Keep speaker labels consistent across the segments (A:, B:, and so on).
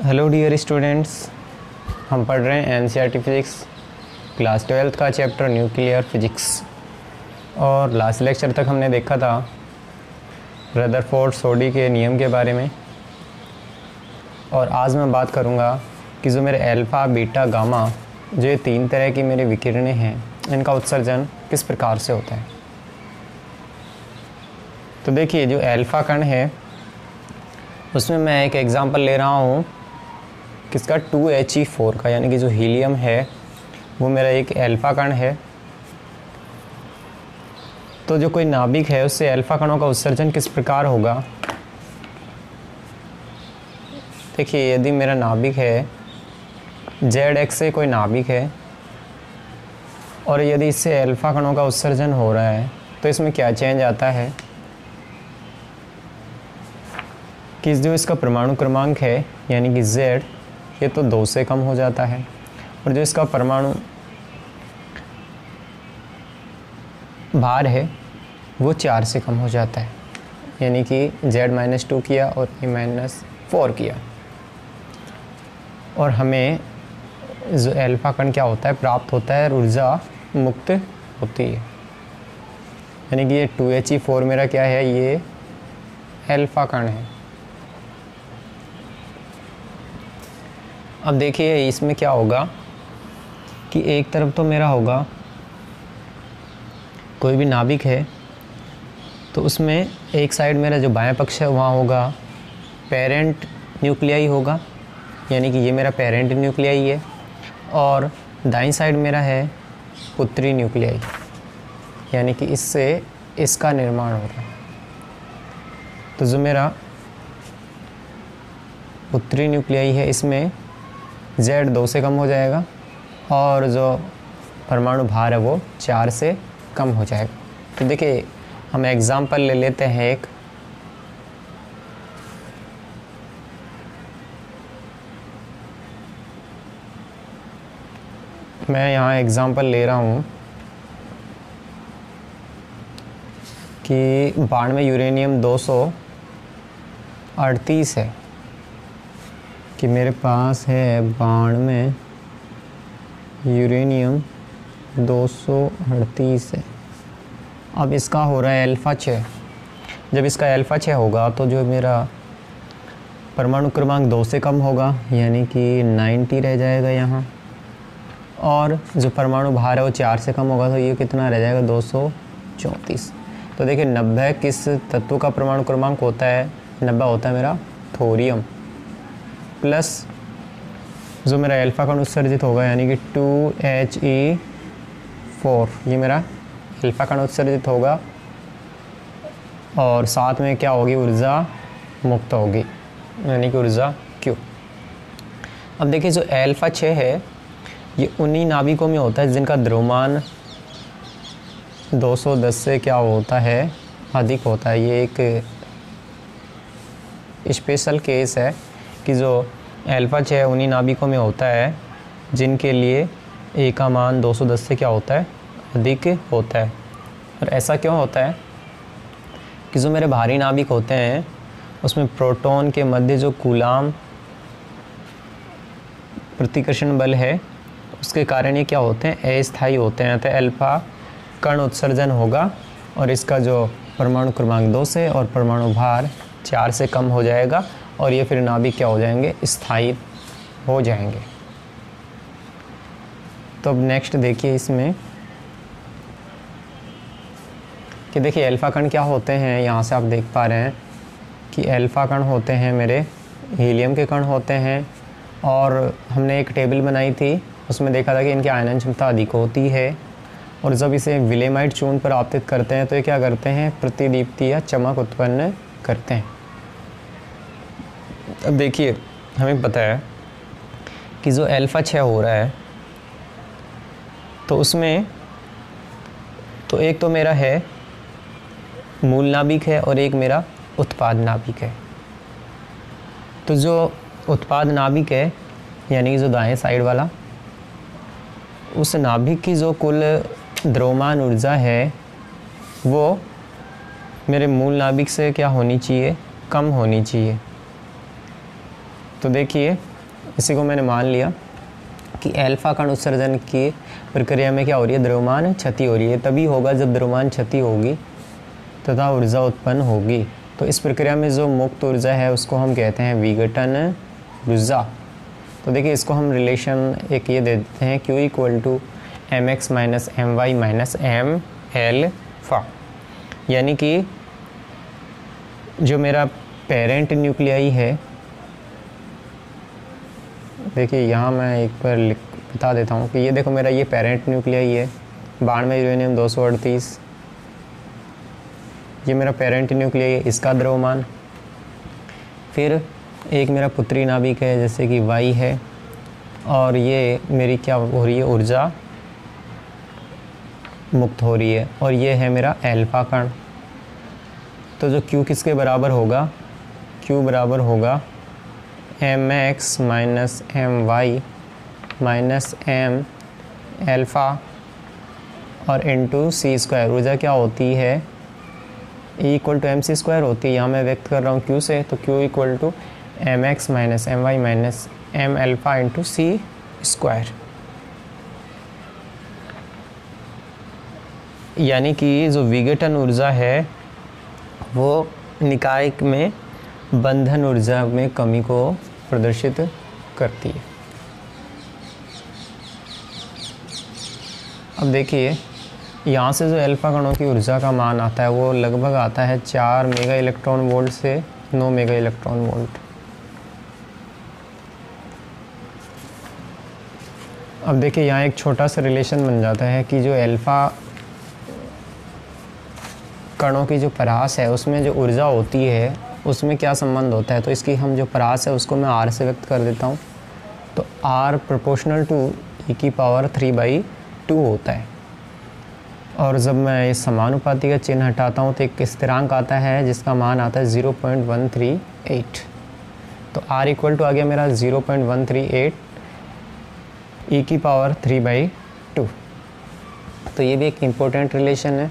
A: Hello dear students, हम पढ़ रहे हैं एनसीईआरटी फिज़िक्स क्लास 12th का चैप्टर न्यूक्लियर फिज़िक्स। और लास्ट लेक्चर तक हमने देखा था रदरफोर्ड सोडी के नियम के बारे में। और आज मैं बात करूंगा कि जो मेरे अल्फ़ा बीटा गामा, जो ये तीन तरह की मेरी विकिरणें हैं, इनका उत्सर्जन किस प्रकार से होता है। तो देखिए, जो अल्फ़ा कण है उसमें मैं एक एग्ज़ाम्पल ले रहा हूँ किसका 2He4 का, यानी कि जो हीलियम है वो मेरा एक अल्फ़ा कण है। तो जो कोई नाभिक है उससे अल्फ़ा कणों का उत्सर्जन किस प्रकार होगा। देखिए, यदि मेरा नाभिक है ZX से कोई नाभिक है और यदि इससे अल्फ़ा कणों का उत्सर्जन हो रहा है तो इसमें क्या चेंज आता है कि जो इसका परमाणु क्रमांक है यानी कि Z, ये तो 2 से कम हो जाता है और जो इसका परमाणु भार है वो 4 से कम हो जाता है, यानी कि Z-2 किया और E-4 किया। और हमें जो अल्फ़ा कण क्या होता है प्राप्त होता है, ऊर्जा मुक्त होती है। यानी कि ये 2He4 मेरा क्या है, ये अल्फ़ा कण है। अब देखिए इसमें क्या होगा कि एक तरफ तो मेरा होगा कोई भी नाभिक है तो उसमें एक साइड मेरा जो बाएं पक्ष है वहाँ होगा पेरेंट न्यूक्लियाई होगा, यानी कि ये मेरा पेरेंट न्यूक्लियाई है। और दाईं साइड मेरा है पुत्री न्यूक्लियाई, यानी कि इससे इसका निर्माण हो रहा है। तो जो मेरा पुत्री न्यूक्लियाई है इसमें Z 2 से कम हो जाएगा और जो परमाणु भार है वो 4 से कम हो जाएगा। तो देखिए, हम एग्ज़ाम्पल ले लेते हैं एक। मैं यहाँ एग्ज़ाम्पल ले रहा हूँ कि 92 यूरेनियम 238 है, कि मेरे पास है 92 यूरेनियम 238 है। अब इसका हो रहा है अल्फ़ा 6। जब इसका अल्फ़ा 6 होगा तो जो मेरा परमाणु क्रमांक 2 से कम होगा, यानी कि 90 रह जाएगा यहाँ। और जो परमाणु भार है वो 4 से कम होगा तो ये कितना रह जाएगा, 234। तो देखिए 90 किस तत्व का परमाणु क्रमांक होता है, 90 होता है मेरा थोरियम, प्लस जो मेरा अल्फ़ा कण उत्सर्जित होगा यानी कि 2He4, ये मेरा अल्फ़ा कण उत्सर्जित होगा। और साथ में क्या होगी, ऊर्जा मुक्त होगी, यानी कि ऊर्जा Q। अब देखिए, जो अल्फ़ा 6 है ये उन्हीं नाभिकों में होता है जिनका द्रव्यमान 210 से क्या होता है, अधिक होता है। ये एक स्पेशल केस है कि जो अल्फ़ा 6 उन्हीं नाभिकों में होता है जिनके लिए ए का मान 210 से क्या होता है, अधिक होता है। और ऐसा क्यों होता है कि जो मेरे भारी नाभिक होते हैं उसमें प्रोटॉन के मध्य जो कूलाम प्रतिकर्षण बल है उसके कारण ये क्या होते हैं, अस्थायी होते हैं। तो अल्फ़ा कण उत्सर्जन होगा और इसका जो परमाणु क्रमांक 2 से और परमाणु भार 4 से कम हो जाएगा और ये फिर नाभिक क्या हो जाएंगे, स्थायी हो जाएंगे। तो अब नेक्स्ट देखिए इसमें कि देखिए अल्फ़ा कण क्या होते हैं। यहाँ से आप देख पा रहे हैं कि अल्फ़ा कण होते हैं मेरे हीलियम के कण होते हैं। और हमने एक टेबल बनाई थी, उसमें देखा था कि इनकी आयनन क्षमता अधिक होती है और जब इसे विलेमाइट चूर्ण पर आपतित करते हैं तो ये क्या करते हैं, प्रतिदीप्ति या चमक उत्पन्न करते हैं। अब देखिए, हमें पता है कि जो अल्फ़ा 6 हो रहा है तो उसमें तो एक तो मेरा है मूल नाभिक है और एक मेरा उत्पाद नाभिक है। तो जो उत्पाद नाभिक है यानी कि जो दाएं साइड वाला, उस नाभिक की जो कुल द्रव्यमान ऊर्जा है वो मेरे मूल नाभिक से क्या होनी चाहिए, कम होनी चाहिए। तो देखिए इसी को मैंने मान लिया कि अल्फा कण उत्सर्जन की प्रक्रिया में क्या हो रही है, द्रव्यमान क्षति हो रही है। तभी होगा जब द्रव्यमान क्षति होगी तथा ऊर्जा उत्पन्न होगी। तो इस प्रक्रिया में जो मुक्त ऊर्जा है उसको हम कहते हैं विघटन ऊर्जा। तो देखिए इसको हम रिलेशन एक ये दे देते हैं, Q equal to mx minus M Y minus M alpha. यानी कि जो मेरा पेरेंट न्यूक्लियाई है, देखिए यहाँ मैं एक बार बता देता हूँ कि ये देखो मेरा ये पेरेंट न्यूक्लियाई है, 92 यूरेनियम 238, ये मेरा पेरेंट न्यूक्लियाई है, इसका द्रव्यमान। फिर एक मेरा पुत्री नाभिक है जैसे कि वाई है, और ये मेरी क्या हो रही है, ऊर्जा मुक्त हो रही है, और ये है मेरा अल्फा कण। तो जो Q किसके बराबर होगा, Q बराबर होगा mx minus M Y minus M alpha और इंटू सी स्क्वायर। ऊर्जा क्या होती है, E equal to M C square होती है, यहाँ मैं व्यक्त कर रहा हूँ Q से, तो Q equal to M X minus M Y minus M alpha into C square. यानी कि जो विघटन ऊर्जा है वो निकाय में बंधन ऊर्जा में कमी को प्रदर्शित करती है। अब देखिए यहाँ से जो अल्फा कणों की ऊर्जा का मान आता है वो लगभग आता है 4 मेगा इलेक्ट्रॉन वोल्ट से 9 मेगा इलेक्ट्रॉन वोल्ट। अब देखिए यहाँ एक छोटा सा रिलेशन बन जाता है कि जो अल्फा कणों की जो परास है उसमें जो ऊर्जा होती है उसमें क्या संबंध होता है। तो इसकी हम जो परास है उसको मैं R से व्यक्त कर देता हूँ। तो R प्रोपोर्शनल टू e की पावर 3/2 होता है। और जब मैं इस समानुपाती का चिन्ह हटाता हूँ तो एक स्थिरांक आता है जिसका मान आता है 0.138। तो R इक्वल टू आ गया मेरा 0.138 e की पावर 3/2। तो ये भी एक इम्पोर्टेंट रिलेशन है।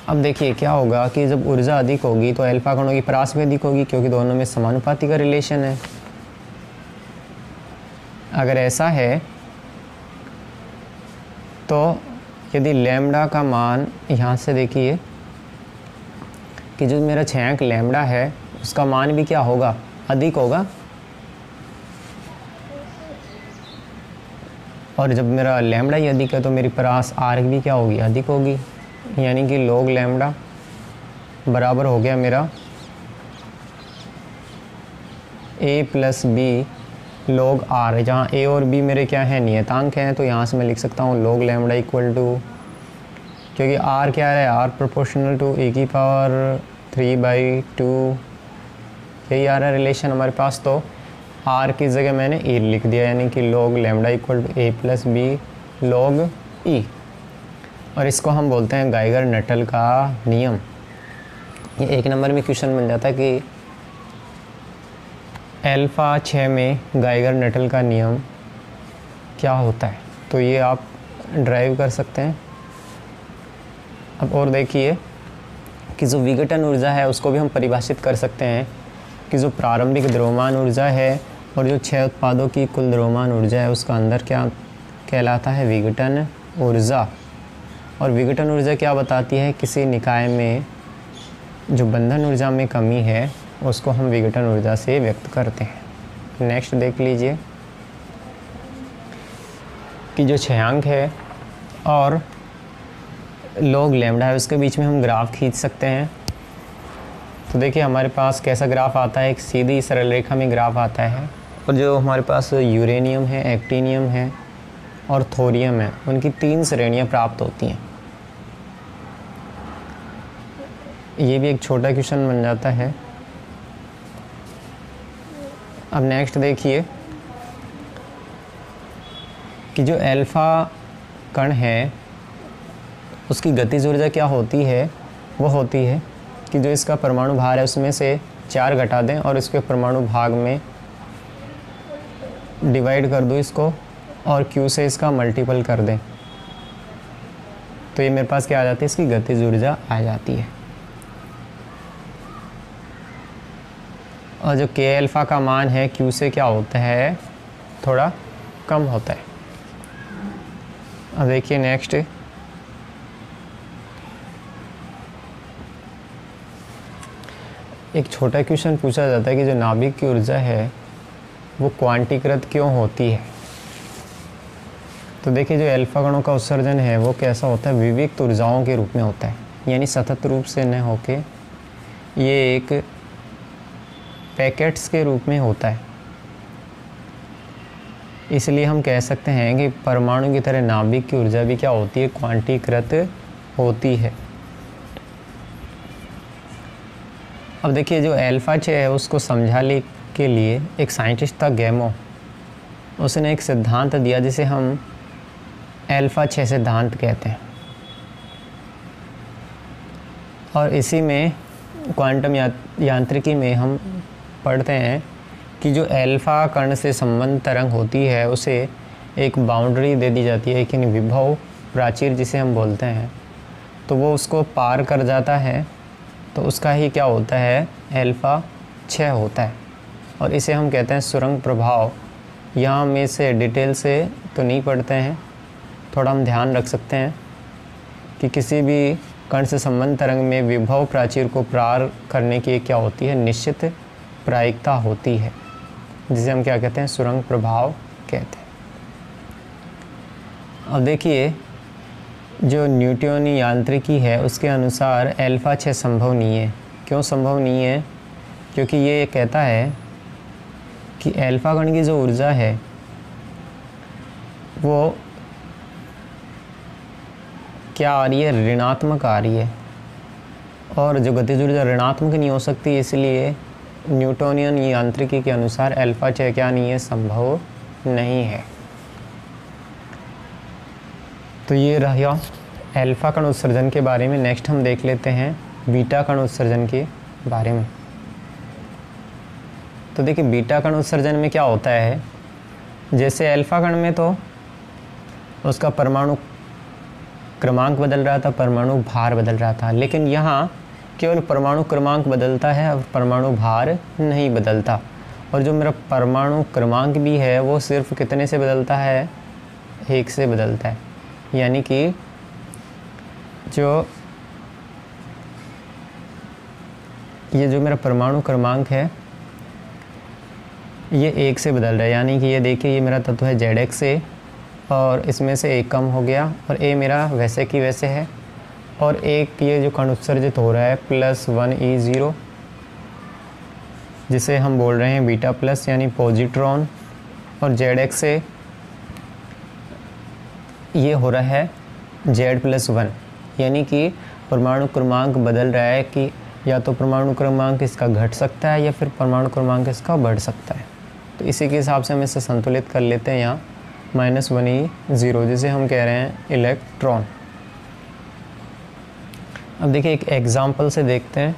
A: अब देखिए क्या होगा कि जब ऊर्जा अधिक होगी तो अल्फा कणों की परास भी अधिक होगी, क्योंकि दोनों में समानुपाती का रिलेशन है। अगर ऐसा है तो यदि लैम्डा का मान, यहाँ से देखिए कि जो मेरा क्षयांक लैम्डा है उसका मान भी क्या होगा, अधिक होगा। और जब मेरा लैम्डा ही अधिक है तो मेरी परास आर भी क्या होगी, अधिक होगी। यानी कि लॉग लैम्डा बराबर हो गया मेरा a plus B log R, जहाँ a और b मेरे क्या हैं, नियतांक हैं। तो यहाँ से मैं लिख सकता हूँ लॉग लैम्डा इक्वल टू, क्योंकि r क्या है, r प्रोपोर्शनल टू a की पावर 3/2, यही आ रहा है रिलेशन हमारे पास। तो r की जगह मैंने e लिख दिया, यानी कि log lambda equal to a plus B log e। और इसको हम बोलते हैं गाइगर नटल का नियम। ये 1 नंबर में क्वेश्चन बन जाता है कि अल्फा 6 में गाइगर नटल का नियम क्या होता है। तो ये आप ड्राइव कर सकते हैं। अब और देखिए कि जो विघटन ऊर्जा है उसको भी हम परिभाषित कर सकते हैं कि जो प्रारंभिक द्रव्यमान ऊर्जा है और जो 6 उत्पादों की कुल द्रव्यमान ऊर्जा है उसका अंदर क्या कहलाता है, विघटन ऊर्जा। और विघटन ऊर्जा क्या बताती है, किसी निकाय में जो बंधन ऊर्जा में कमी है उसको हम विघटन ऊर्जा से व्यक्त करते हैं। नेक्स्ट देख लीजिए कि जो क्षयांक है और लॉग लैम्डा है उसके बीच में हम ग्राफ खींच सकते हैं। तो देखिए हमारे पास कैसा ग्राफ आता है, एक सीधी सरल रेखा में ग्राफ आता है। और जो हमारे पास यूरेनियम है, एक्टिनियम है और थोरियम है, उनकी 3 श्रेणियाँ प्राप्त होती हैं। ये भी एक छोटा क्वेश्चन बन जाता है। अब नेक्स्ट देखिए कि जो अल्फा कण है उसकी गतिज ऊर्जा क्या होती है, वो होती है कि जो इसका परमाणु भार है उसमें से 4 घटा दें और इसके परमाणु भाग में डिवाइड कर दो इसको और Q से इसका मल्टीपल कर दें। तो ये मेरे पास क्या आ जाती है, इसकी गतिज ऊर्जा आ जाती है। और जो के अल्फ़ा का मान है क्यू से क्या होता है, थोड़ा कम होता है। अब देखिए नेक्स्ट, एक छोटा क्वेश्चन पूछा जाता है कि जो नाभिक की ऊर्जा है वो क्वांटीकृत क्यों होती है। तो देखिए जो अल्फा कणों का उत्सर्जन है वो कैसा होता है, विविक्त ऊर्जाओं के रूप में होता है, यानी सतत रूप से न होके ये एक पैकेट्स के रूप में होता है। इसलिए हम कह सकते हैं कि परमाणु की तरह नाभिक की ऊर्जा भी क्या होती है, क्वांटीकृत होती है। अब देखिए जो अल्फा 6 है उसको समझाने के लिए एक साइंटिस्ट था गैमो, उसने एक सिद्धांत दिया जिसे हम अल्फा 6 सिद्धांत कहते हैं। और इसी में क्वांटम यांत्रिकी में हम पढ़ते हैं कि जो अल्फा कण से संबंध तरंग होती है उसे एक बाउंड्री दे दी जाती है, यानी विभव प्राचीर जिसे हम बोलते हैं, तो वो उसको पार कर जाता है तो उसका ही क्या होता है, अल्फा 6 होता है। और इसे हम कहते हैं सुरंग प्रभाव। यहाँ में से डिटेल से तो नहीं पढ़ते हैं, थोड़ा हम ध्यान रख सकते हैं कि किसी भी कण से संबंध तरंग में विभव प्राचीर को पार करने की क्या होती है, निश्चित प्रायिकता होती है, जिसे हम क्या कहते हैं, सुरंग प्रभाव कहते हैं। अब देखिए जो न्यूटोनियन यांत्रिकी है उसके अनुसार अल्फा 6 संभव नहीं है। क्यों संभव नहीं है, क्योंकि ये कहता है कि अल्फा कण की जो ऊर्जा है वो क्या आ रही है, ऋणात्मक आ रही है, और जो गतिज ऊर्जा ऋणात्मक नहीं हो सकती, इसलिए न्यूटोनियन यांत्रिकी के अनुसार अल्फा 6 क्या नहीं है, संभव नहीं है। तो ये रहा अल्फा कण उत्सर्जन के बारे में। नेक्स्ट हम देख लेते हैं बीटा कण उत्सर्जन के बारे में। तो देखिए बीटा कण उत्सर्जन में क्या होता है, जैसे अल्फा कण में तो उसका परमाणु क्रमांक बदल रहा था, परमाणु भार बदल रहा था, लेकिन यहाँ केवल परमाणु क्रमांक बदलता है और परमाणु भार नहीं बदलता। और जो मेरा परमाणु क्रमांक भी है वो सिर्फ कितने से बदलता है, 1 से बदलता है। यानी कि ये जो मेरा परमाणु क्रमांक है ये 1 से बदल रहा है। यानी कि ये देखिए ये मेरा तत्व है ZX और इसमें से 1 कम हो गया और A मेरा वैसे की वैसे है, और एक ये जो कण उत्सर्जित हो रहा है +1 E0, जिसे हम बोल रहे हैं बीटा प्लस यानी पॉजिट्रॉन, और ZX ये हो रहा है Z+1, यानी कि परमाणु क्रमांक बदल रहा है कि या तो परमाणु क्रमांक इसका घट सकता है या फिर परमाणु क्रमांक इसका बढ़ सकता है। तो इसी के हिसाब से हम इसे संतुलित कर लेते हैं यहाँ -1 E0, जिसे हम कह रहे हैं इलेक्ट्रॉन। अब देखिए एक एग्जाम्पल से देखते हैं।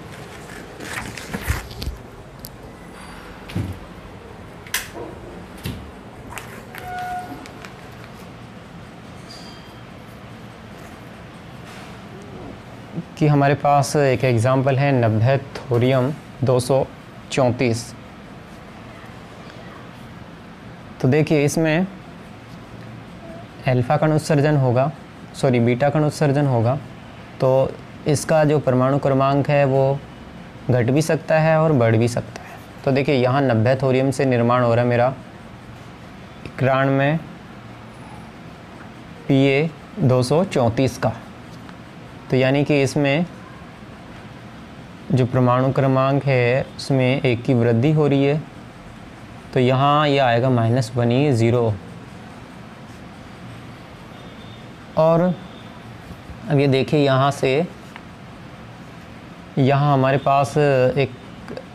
A: कि हमारे पास एक एग्जाम्पल है 90 थोरियम 234। तो देखिए इसमें अल्फा कण उत्सर्जन होगा, सॉरी बीटा कण उत्सर्जन होगा, तो इसका जो परमाणु क्रमांक है वो घट भी सकता है और बढ़ भी सकता है। तो देखिए यहाँ 90 थोरियम से निर्माण हो रहा है मेरा 91 Pa 234 का। तो यानी कि इसमें जो परमाणु क्रमांक है उसमें 1 की वृद्धि हो रही है, तो यहाँ ये आएगा -1 E0। और अब ये देखिए यहाँ से यहाँ हमारे पास एक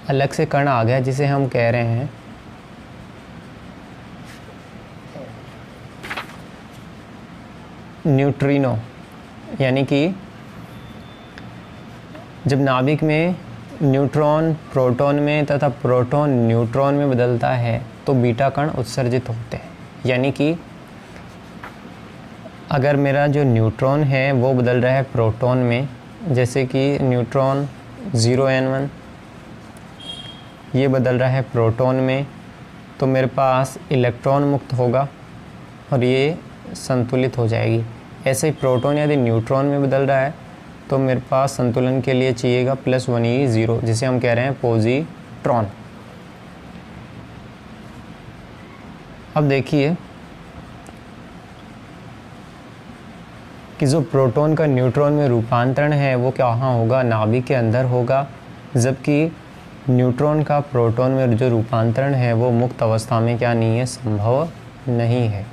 A: अलग से कण आ गया जिसे हम कह रहे हैं न्यूट्रिनो। यानी कि जब नाभिक में न्यूट्रॉन प्रोटॉन में तथा प्रोटॉन न्यूट्रॉन में बदलता है तो बीटा कण उत्सर्जित होते हैं। यानी कि अगर मेरा जो न्यूट्रॉन है वो बदल रहा है प्रोटॉन में, जैसे कि न्यूट्रॉन 0n1 ये बदल रहा है प्रोटॉन में, तो मेरे पास इलेक्ट्रॉन मुक्त होगा और ये संतुलित हो जाएगी। ऐसे ही प्रोटॉन यदि न्यूट्रॉन में बदल रहा है तो मेरे पास संतुलन के लिए चाहिएगा +1 E 0, जिसे हम कह रहे हैं पॉजिट्रॉन। अब देखिए कि जो प्रोटॉन का न्यूट्रॉन में रूपांतरण है वो कहाँ होगा, नाभिक के अंदर होगा, जबकि न्यूट्रॉन का प्रोटॉन में जो रूपांतरण है वो मुक्त अवस्था में क्या नहीं है, संभव नहीं है।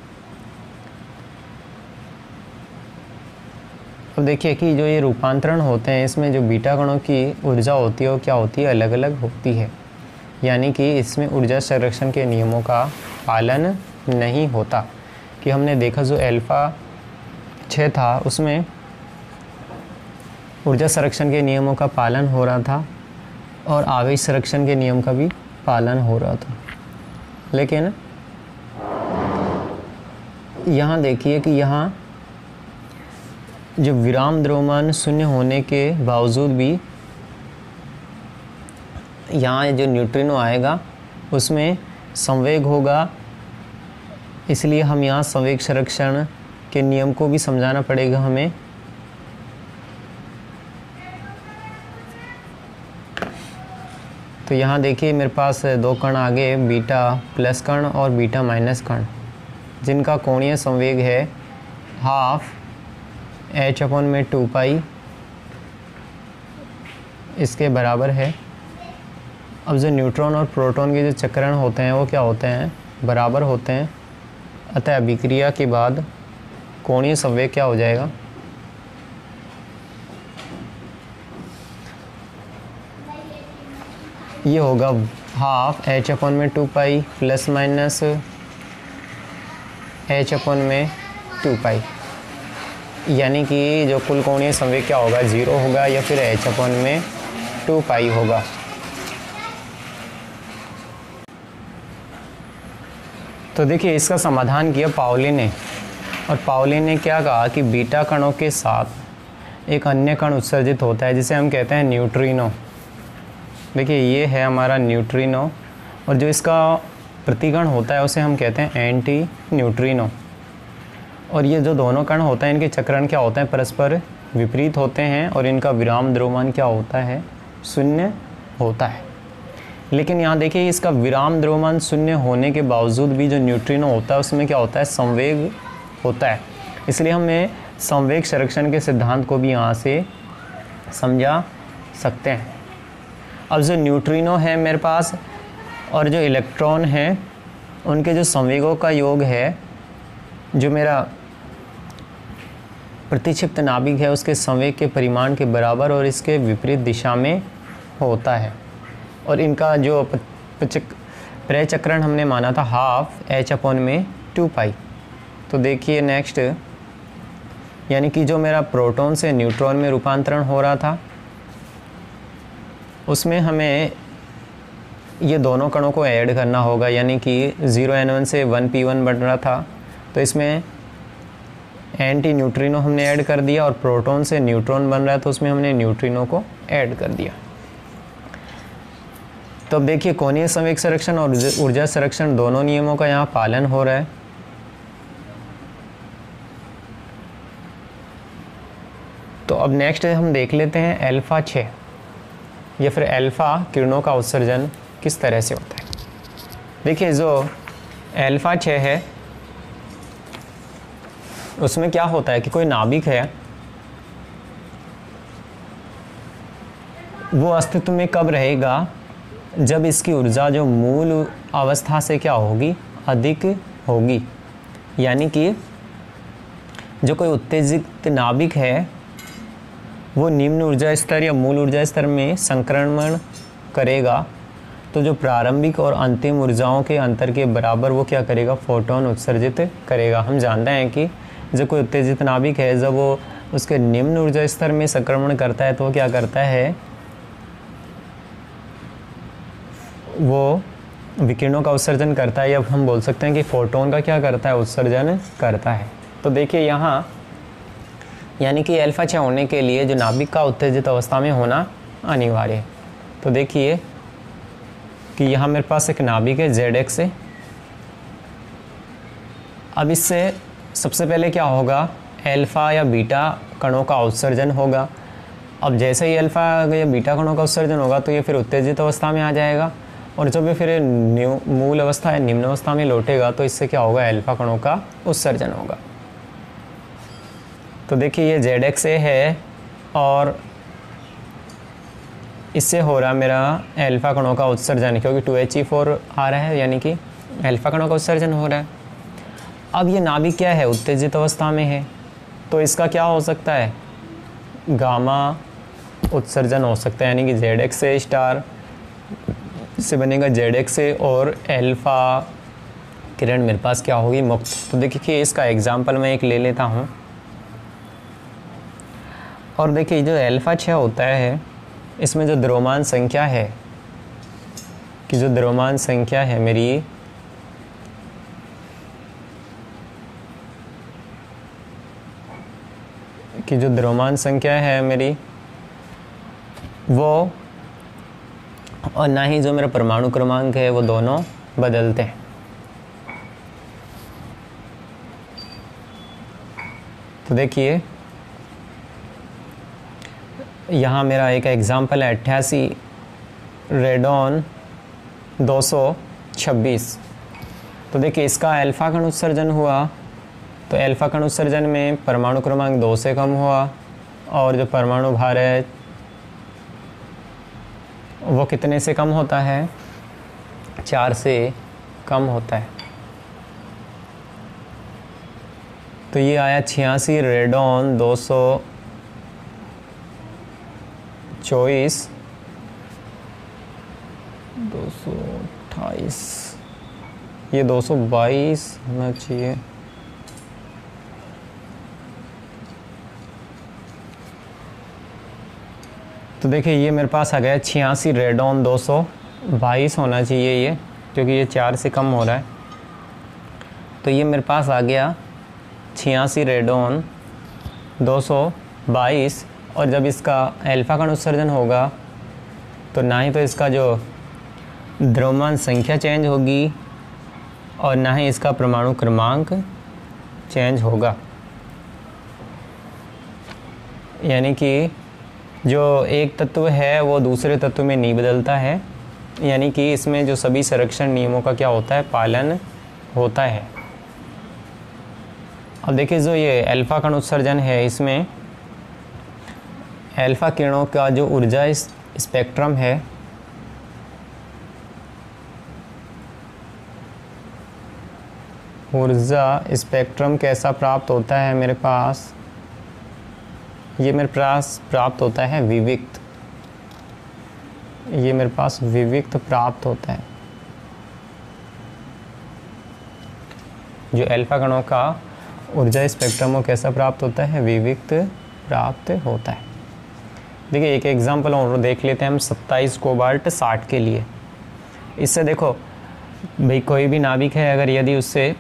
A: अब देखिए कि जो ये रूपांतरण होते हैं इसमें जो बीटा कणों की ऊर्जा होती है वो क्या होती है, अलग अलग होती है, यानी कि इसमें ऊर्जा संरक्षण के नियमों का पालन नहीं होता। कि हमने देखा जो अल्फा 6 था उसमें ऊर्जा संरक्षण के नियमों का पालन हो रहा था और आवेश संरक्षण के नियम का भी पालन हो रहा था, लेकिन यहाँ देखिए कि यहाँ जो विराम द्रव्यमान शून्य होने के बावजूद भी यहाँ जो न्यूट्रिनो आएगा उसमें संवेग होगा, इसलिए हम यहाँ संवेग संरक्षण के नियम को भी समझाना पड़ेगा हमें। तो यहाँ देखिए मेरे पास 2 कण आगे, बीटा प्लस कण और बीटा माइनस कण, जिनका कोणीय संवेग है 12 h/2 पाई इसके बराबर है। अब जो न्यूट्रॉन और प्रोटॉन के जो चक्रण होते हैं वो क्या होते हैं, बराबर होते हैं, अतः अभिक्रिया के बाद कोणीय संवेग क्या हो जाएगा, ये होगा 12 h/2 pi plus minus h/2 पाई, यानी कि जो कुल कोणीय संवेग क्या होगा, 0 होगा या फिर h/2 पाई होगा। तो देखिए इसका समाधान किया पाउली ने, और पाउली ने क्या कहा कि बीटा कणों के साथ एक अन्य कण उत्सर्जित होता है जिसे हम कहते हैं न्यूट्रिनो। देखिए ये है हमारा न्यूट्रिनो, और जो इसका प्रतिकण होता है उसे हम कहते हैं एंटी न्यूट्रिनो। और ये जो दोनों कण होते हैं इनके चक्रण क्या होते हैं, परस्पर विपरीत होते हैं, और इनका विराम द्रव्यमान क्या होता है, शून्य होता है। लेकिन यहाँ देखिए इसका विराम द्रव्यमान शून्य होने के बावजूद भी जो न्यूट्रिनो होता है उसमें क्या होता है, संवेग होता है, इसलिए हमें संवेग संरक्षण के सिद्धांत को भी यहाँ से समझा सकते हैं। अब जो न्यूट्रिनो है मेरे पास और जो इलेक्ट्रॉन है उनके जो संवेगों का योग है, जो मेरा प्रतिक्षिप्त नाभिक है उसके संवेग के परिमाण के बराबर और इसके विपरीत दिशा में होता है। और इनका जो प्रचक्रण हमने माना था 12 h/2 पाई। तो देखिए नेक्स्ट, यानी कि जो मेरा प्रोटॉन से न्यूट्रॉन में रूपांतरण हो रहा था उसमें हमें ये दोनों कणों को ऐड करना होगा, यानी कि 0n1 से 1p1 बन रहा था, तो इसमें एंटी न्यूट्रिनो हमने ऐड कर दिया, और प्रोटॉन से न्यूट्रॉन बन रहा है तो उसमें हमने न्यूट्रिनो को ऐड कर दिया। तो अब देखिए कोणीय संवेग संरक्षण और ऊर्जा संरक्षण दोनों नियमों का यहाँ पालन हो रहा है। तो अब नेक्स्ट हम देख लेते हैं अल्फा 6 या फिर अल्फा किरणों का उत्सर्जन किस तरह से होता है। देखिए जो अल्फा 6 है उसमें क्या होता है कि कोई नाभिक है, वो अस्तित्व में कब रहेगा, जब इसकी ऊर्जा जो मूल अवस्था से क्या होगी, अधिक होगी। यानी कि जो कोई उत्तेजित नाभिक है वो निम्न ऊर्जा स्तर या मूल ऊर्जा स्तर में संक्रमण करेगा, तो जो प्रारंभिक और अंतिम ऊर्जाओं के अंतर के बराबर वो क्या करेगा, फोटोन उत्सर्जित करेगा। हम जानते हैं कि जब कोई उत्तेजित नाभिक है, जब वो उसके निम्न ऊर्जा स्तर में संक्रमण करता है तो वो क्या करता है, वो विकिरणों का उत्सर्जन करता है, या हम बोल सकते हैं कि फोटोन का क्या करता है, उत्सर्जन करता है। तो देखिए यहाँ यानी कि अल्फा 6 होने के लिए जो नाभिक का उत्तेजित अवस्था में होना अनिवार्य है। तो देखिए कि यहाँ मेरे पास एक नाभिक है ZX है। अब इससे सबसे पहले क्या होगा, अल्फ़ा या बीटा कणों का उत्सर्जन होगा। अब जैसे ही अल्फ़ा या बीटा कणों का उत्सर्जन होगा तो ये फिर उत्तेजित अवस्था में आ जाएगा, और जब ये फिर मूल अवस्था या निम्न अवस्था में लौटेगा तो इससे क्या होगा, अल्फ़ा कणों का उत्सर्जन होगा। तो देखिए ये ZX है और इससे हो रहा मेरा अल्फ़ा कणों का उत्सर्जन, क्योंकि 2He4 आ रहा है, यानी कि अल्फ़ा कणों का उत्सर्जन हो रहा है। अब ये नाभिक क्या है, उत्तेजित अवस्था में है, तो इसका क्या हो सकता है, गामा उत्सर्जन हो सकता है, यानी कि ZX स्टार से बनेगा ZX और अल्फ़ा किरण मेरे पास क्या होगी, मुक्त। तो देखिए इसका एग्जाम्पल मैं एक ले लेता हूँ, और देखिए जो अल्फ़ा 6 होता है इसमें जो द्रव्यमान संख्या है, कि जो द्रव्यमान संख्या है मेरी, कि जो द्रव्यमान संख्या है मेरी वो, और ना ही जो मेरा परमाणु क्रमांक है, वो दोनों बदलते हैं। तो देखिए यहाँ मेरा एक एग्जाम्पल है 88 रेडॉन 226। तो देखिए इसका अल्फ़ा कण उत्सर्जन हुआ, तो अल्फ़ा कण उत्सर्जन में परमाणु क्रमांक 2 से कम हुआ, और जो परमाणु भार है वो कितने से कम होता है, 4 से कम होता है। तो ये आया 86 रेडॉन 224 228, ये 222 होना चाहिए। तो देखिए ये मेरे पास आ गया 86 रेडॉन 222 होना चाहिए ये, क्योंकि ये 4 से कम हो रहा है। तो ये मेरे पास आ गया 86 रेडॉन 222, और जब इसका अल्फ़ा कण उत्सर्जन होगा तो ना ही तो इसका जो द्रव्यमान संख्या चेंज होगी और ना ही इसका परमाणु क्रमांक चेंज होगा, यानी कि जो एक तत्व है वो दूसरे तत्व में नहीं बदलता है, यानी कि इसमें जो सभी संरक्षण नियमों का क्या होता है, पालन होता है। अब देखिए जो ये अल्फ़ा कण उत्सर्जन है, इसमें अल्फ़ा किरणों का जो ऊर्जा स्पेक्ट्रम है ऊर्जा स्पेक्ट्रम कैसा प्राप्त होता है मेरे पास, ये मेरे पास प्राप्त होता है विविक्त, ये मेरे पास विविक्त प्राप्त होता है। जो अल्फ़ा कणों का ऊर्जा स्पेक्ट्रम वो कैसा प्राप्त होता है, विविक्त प्राप्त होता है। देखिए एक एग्जांपल और देख लेते हैं हम 27 कोबाल्ट 60 के लिए। इससे देखो भाई कोई भी नाभिक है, अगर यदि उससे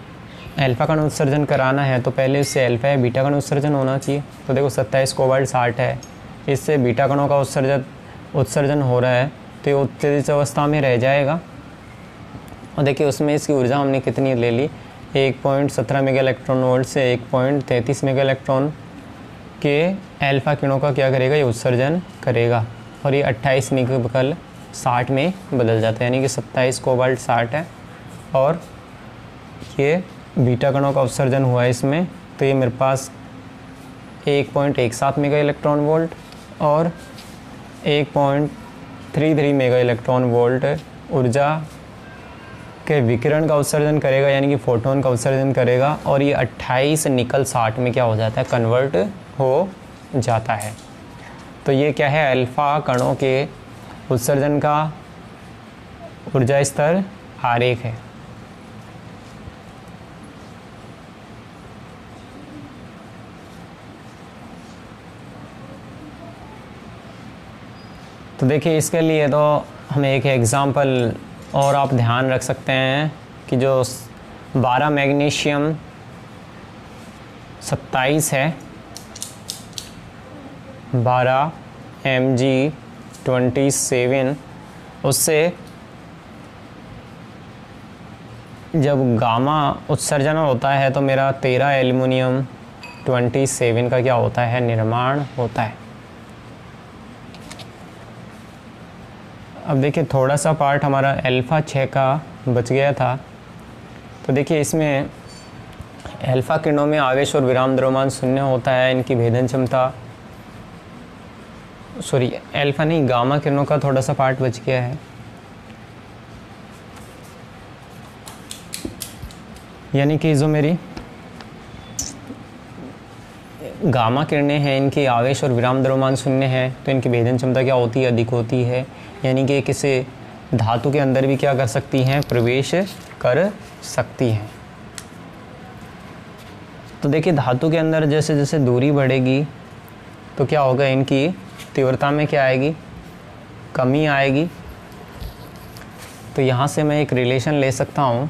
A: अल्फ़ा कण उत्सर्जन कराना है तो पहले उससे अल्फ़ा या बीटा कण उत्सर्जन होना चाहिए। तो देखो 27 कोबाल्ट 60 है, इससे बीटा कणों का उत्सर्जन हो रहा है, तो ये उत्तेजित अवस्था में रह जाएगा। और देखिए उसमें इसकी ऊर्जा हमने कितनी ले ली, 1.17 मेगा इलेक्ट्रॉन वोल्ट से 1.33 मेगा इलेक्ट्रॉन के अल्फ़ा किरणों का क्या करेगा, ये उत्सर्जन करेगा, और ये 28 निकल 60 में बदल जाता है, यानी कि 27 कोबाल्ट 60 है, और ये बीटा कणों का उत्सर्जन हुआ है इसमें, तो ये मेरे पास 1.17 मेगा इलेक्ट्रॉन वोल्ट और 1.33 मेगा इलेक्ट्रॉन वोल्ट ऊर्जा के विकिरण का उत्सर्जन करेगा, यानी कि फोटोन का उत्सर्जन करेगा, और ये 28 निकल 60 में क्या हो जाता है, कन्वर्ट हो जाता है। तो ये क्या है, अल्फ़ा कणों के उत्सर्जन का ऊर्जा स्तर आरेख है। तो देखिए इसके लिए तो हम एक एग्ज़ाम्पल और आप ध्यान रख सकते हैं कि जो 12 मैग्नीशियम 27 है, 12 Mg27, उससे जब गामा उत्सर्जन होता है तो मेरा 13 एल्युमिनियम 27 का क्या होता है, निर्माण होता है। अब देखिए थोड़ा सा पार्ट हमारा अल्फ़ा 6 का बच गया था। तो देखिए इसमें अल्फ़ा किरणों में आवेश और विराम द्रव्यमान शून्य होता है, इनकी भेदन क्षमता, सॉरी अल्फ़ा नहीं, गामा किरणों का थोड़ा सा पार्ट बच गया है। यानी कि जो मेरी गामा किरणें हैं इनकी आवेश और विराम द्रव्यमान शून्य है, तो इनकी भेदन क्षमता क्या होती है, अधिक होती है। यानी कि किसी धातु के अंदर भी क्या कर सकती हैं, प्रवेश कर सकती हैं। तो देखिए धातु के अंदर जैसे जैसे दूरी बढ़ेगी तो क्या होगा, इनकी तीव्रता में क्या आएगी, कमी आएगी। तो यहाँ से मैं एक रिलेशन ले सकता हूँ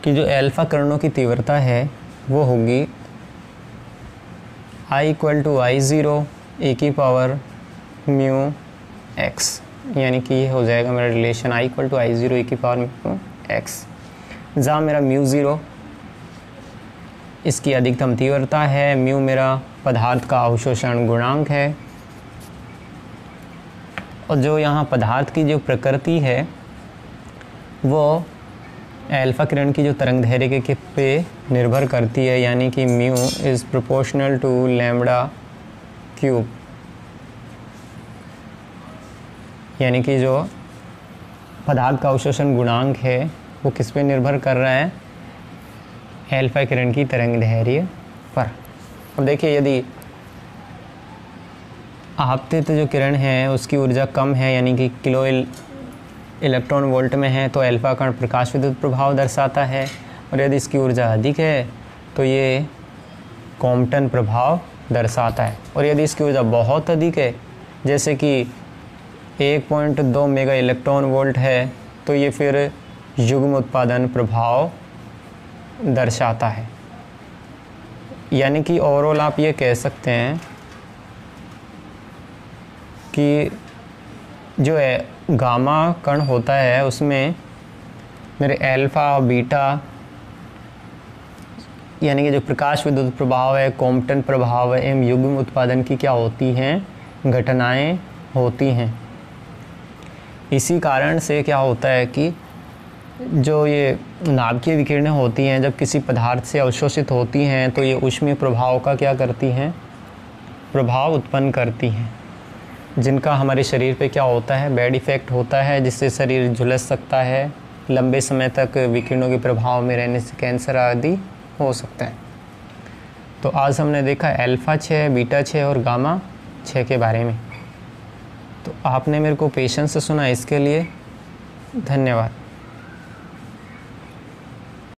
A: कि जो अल्फ़ा किरणों की तीव्रता है वो होगी I = I0 e की पावर म्यू एक्स। यानी कि ये हो जाएगा मेरा रिलेशन I = I0 e की पावर म्यू एक्स, जहाँ मेरा म्यू ज़ीरो इसकी अधिकतम तीव्रता है, म्यू मेरा पदार्थ का अवशोषण गुणांक है, और जो यहाँ पदार्थ की जो प्रकृति है वो अल्फ़ा किरण की जो तरंग दैर्घ्य के पे निर्भर करती है। यानी कि mu is proportional to lambda cube. यानी कि जो पदार्थ का अवशोषण गुणांक है वो किस पे निर्भर कर रहा है, अल्फ़ा किरण की तरंग दैर्घ्य पर। अब देखिए यदि आपतित जो किरण है उसकी ऊर्जा कम है, यानी कि किलो इलेक्ट्रॉन वोल्ट में है, तो अल्फ़ा कण प्रकाश विद्युत प्रभाव दर्शाता है। और यदि इसकी ऊर्जा अधिक है तो ये कॉम्पटन प्रभाव दर्शाता है। और यदि इसकी ऊर्जा बहुत अधिक है, जैसे कि 1.2 मेगा इलेक्ट्रॉन वोल्ट है, तो ये फिर युग्म उत्पादन प्रभाव दर्शाता है। यानी कि ओवरऑल आप ये कह सकते हैं कि जो है गामा कण होता है उसमें मेरे अल्फ़ा बीटा यानी कि जो प्रकाश विद्युत प्रभाव है, कॉम्पटन प्रभाव है एवं युग्म उत्पादन की क्या होती हैं, घटनाएं होती हैं। इसी कारण से क्या होता है कि जो ये नाभिकीय विकिरणें होती हैं जब किसी पदार्थ से अवशोषित होती हैं तो ये ऊष्मीय प्रभाव का क्या करती हैं, प्रभाव उत्पन्न करती हैं, जिनका हमारे शरीर पे क्या होता है, बैड इफ़ेक्ट होता है, जिससे शरीर झुलस सकता है, लंबे समय तक विकिरणों के प्रभाव में रहने से कैंसर आदि हो सकता है। तो आज हमने देखा अल्फ़ा 6, बीटा 6 और गामा 6 के बारे में। तो आपने मेरे को पेशेंस से सुना, इसके लिए धन्यवाद।